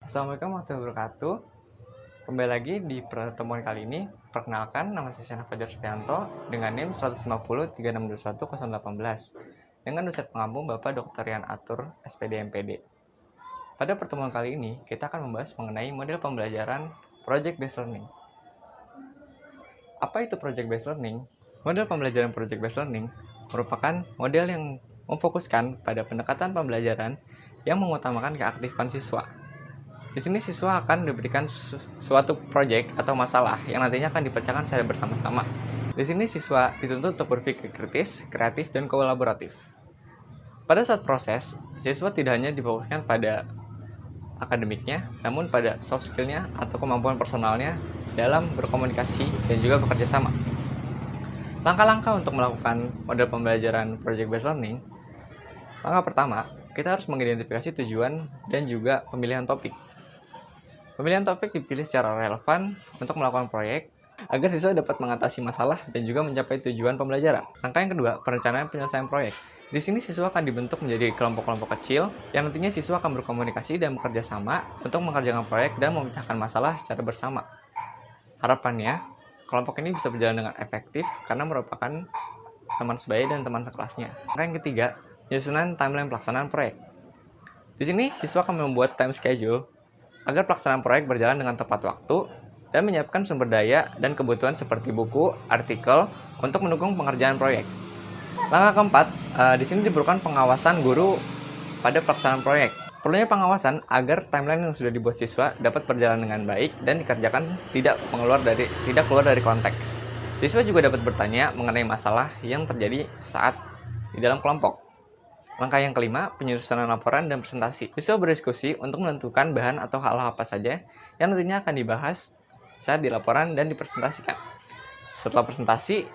Assalamualaikum warahmatullahi wabarakatuh. Kembali lagi di pertemuan kali ini. Perkenalkan, nama saya Fajar Setianto dengan NIM 1503621 dengan dosen pengampu Bapak Dr. Rian Atur, SPD MPD. Pada pertemuan kali ini, kita akan membahas mengenai model pembelajaran Project Based Learning. Apa itu Project Based Learning? Model pembelajaran Project Based Learning merupakan model yang memfokuskan pada pendekatan pembelajaran yang mengutamakan keaktifan siswa. Di sini siswa akan diberikan suatu proyek atau masalah yang nantinya akan dikerjakan secara bersama-sama. Di sini siswa dituntut untuk berpikir kritis, kreatif, dan kolaboratif. Pada saat proses, siswa tidak hanya difokuskan pada akademiknya, namun pada soft skill-nya atau kemampuan personalnya dalam berkomunikasi dan juga bekerja sama. Langkah-langkah untuk melakukan model pembelajaran Project Based Learning. Langkah pertama, kita harus mengidentifikasi tujuan dan juga pemilihan topik. Pemilihan topik dipilih secara relevan untuk melakukan proyek agar siswa dapat mengatasi masalah dan juga mencapai tujuan pembelajaran. Langkah yang kedua, perencanaan penyelesaian proyek. Di sini siswa akan dibentuk menjadi kelompok-kelompok kecil yang nantinya siswa akan berkomunikasi dan bekerja sama untuk mengerjakan proyek dan memecahkan masalah secara bersama. Harapannya, kelompok ini bisa berjalan dengan efektif karena merupakan teman sebaya dan teman sekelasnya. Langkah yang ketiga, penyusunan timeline pelaksanaan proyek. Di sini siswa akan membuat time schedule agar pelaksanaan proyek berjalan dengan tepat waktu dan menyiapkan sumber daya dan kebutuhan seperti buku, artikel untuk mendukung pengerjaan proyek. Langkah keempat, di sini diperlukan pengawasan guru pada pelaksanaan proyek. Perlunya pengawasan agar timeline yang sudah dibuat siswa dapat berjalan dengan baik dan dikerjakan tidak keluar dari konteks. Siswa juga dapat bertanya mengenai masalah yang terjadi saat di dalam kelompok. Langkah yang kelima, penyusunan laporan dan presentasi. Siswa berdiskusi untuk menentukan bahan atau hal-hal apa saja yang nantinya akan dibahas saat di laporan dan dipresentasikan. Setelah presentasi,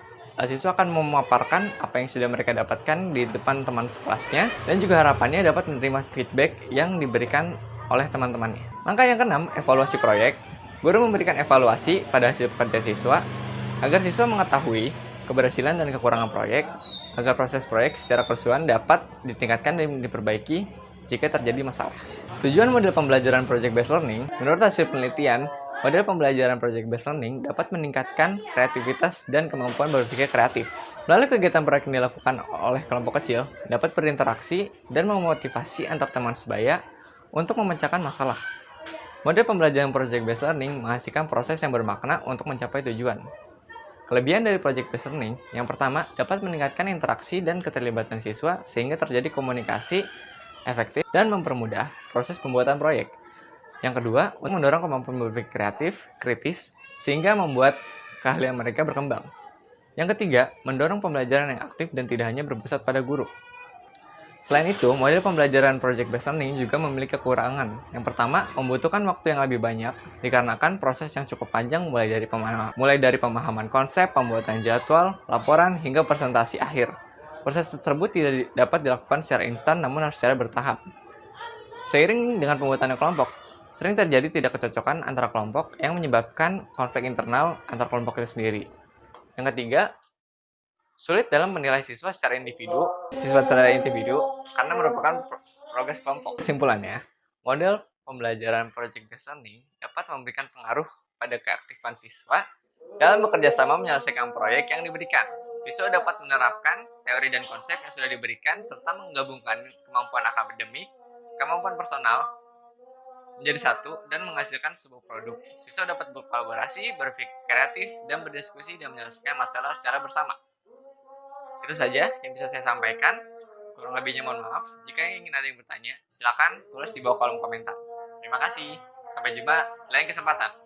siswa akan memaparkan apa yang sudah mereka dapatkan di depan teman sekelasnya dan juga harapannya dapat menerima feedback yang diberikan oleh teman-temannya. Langkah yang keenam, evaluasi proyek. Guru memberikan evaluasi pada hasil pekerjaan siswa agar siswa mengetahui keberhasilan dan kekurangan proyek, agar proses proyek secara keseluruhan dapat ditingkatkan dan diperbaiki jika terjadi masalah. Tujuan model pembelajaran Project Based Learning, menurut hasil penelitian, model pembelajaran Project Based Learning dapat meningkatkan kreativitas dan kemampuan berpikir kreatif. Melalui kegiatan proyek yang dilakukan oleh kelompok kecil, dapat berinteraksi dan memotivasi antar teman sebaya untuk memecahkan masalah. Model pembelajaran Project Based Learning menghasilkan proses yang bermakna untuk mencapai tujuan. Kelebihan dari Project Based Learning, yang pertama, dapat meningkatkan interaksi dan keterlibatan siswa sehingga terjadi komunikasi efektif dan mempermudah proses pembuatan proyek. Yang kedua, untuk mendorong kemampuan berpikir kreatif, kritis, sehingga membuat keahlian mereka berkembang. Yang ketiga, mendorong pembelajaran yang aktif dan tidak hanya berpusat pada guru. Selain itu, model pembelajaran Project Based Learning juga memiliki kekurangan. Yang pertama, membutuhkan waktu yang lebih banyak dikarenakan proses yang cukup panjang mulai dari pemahaman konsep, pembuatan jadwal, laporan, hingga presentasi akhir. Proses tersebut tidak dapat dilakukan secara instan namun harus secara bertahap. Seiring dengan pembuatan kelompok, sering terjadi tidak kecocokan antara kelompok yang menyebabkan konflik internal antar kelompok itu sendiri. Yang ketiga, sulit dalam menilai siswa secara individu karena merupakan progres kelompok. Kesimpulannya, model pembelajaran Project Based Learning dapat memberikan pengaruh pada keaktifan siswa dalam bekerja sama menyelesaikan proyek yang diberikan. Siswa dapat menerapkan teori dan konsep yang sudah diberikan serta menggabungkan kemampuan akademik, kemampuan personal menjadi satu dan menghasilkan sebuah produk. Siswa dapat berkolaborasi, berpikir kreatif, dan berdiskusi dan menyelesaikan masalah secara bersama. Itu saja yang bisa saya sampaikan. Kurang lebihnya mohon maaf. Jika ingin ada yang bertanya, silakan tulis di bawah kolom komentar. Terima kasih. Sampai jumpa di lain kesempatan.